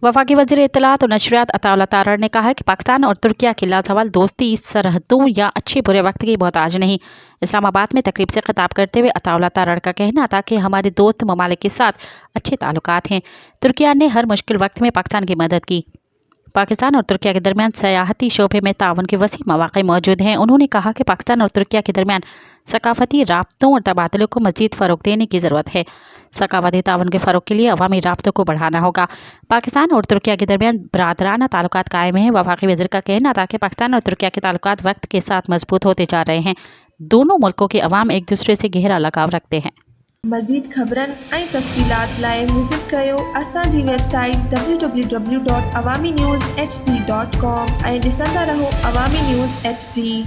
वफाकी वज़ीर इत्तलात और नशरियात अताउल्लाह तारड़ ने कहा है कि पाकिस्तान और तुर्किया की लाज़वाल दोस्ती सरहदों या अच्छे बुरे वक्त की मोहताज नहीं। इस्लामाबाद में तकरीब से खिताब करते हुए अताउल्लाह तारड़ का कहना था कि हमारे दोस्त ममालिक के साथ अच्छे ताल्लुकात हैं। तुर्किया ने हर मुश्किल वक्त में पाकिस्तान की मदद की। पाकिस्तान और तुर्किया के दरमियान सयाहती शोबे में ताउन के वसी मौक़े मौजूद हैं। उन्होंने कहा कि पाकिस्तान और तुर्किया के दरमियान सकाफती राब्तों और तबादलों को मज़ीद फ़रोग़ देने की ज़रूरत है। सकाफती ताउन के फ़रोग़ के लिए अवामी राब्तों को बढ़ाना होगा। पाकिस्तान और तुर्किया के दरमियान बरादराना ताल्लुकात कायम हैं। वफाकी वज़ीर का कहना था कि पाकिस्तान और तुर्किया के ताल्लुकात वक्त के साथ मजबूत होते जा रहे हैं। दोनों मुल्कों के अवाम एक दूसरे से गहरा लगाव रखते हैं। मज़ीद ख़बरन ऐं तफ़सीलात लाइ विज़िट कयो असांजी वेबसाइट www.awamiNewsHD.com ऐं ॾिसंदा रहो अवामी न्यूज़ HD।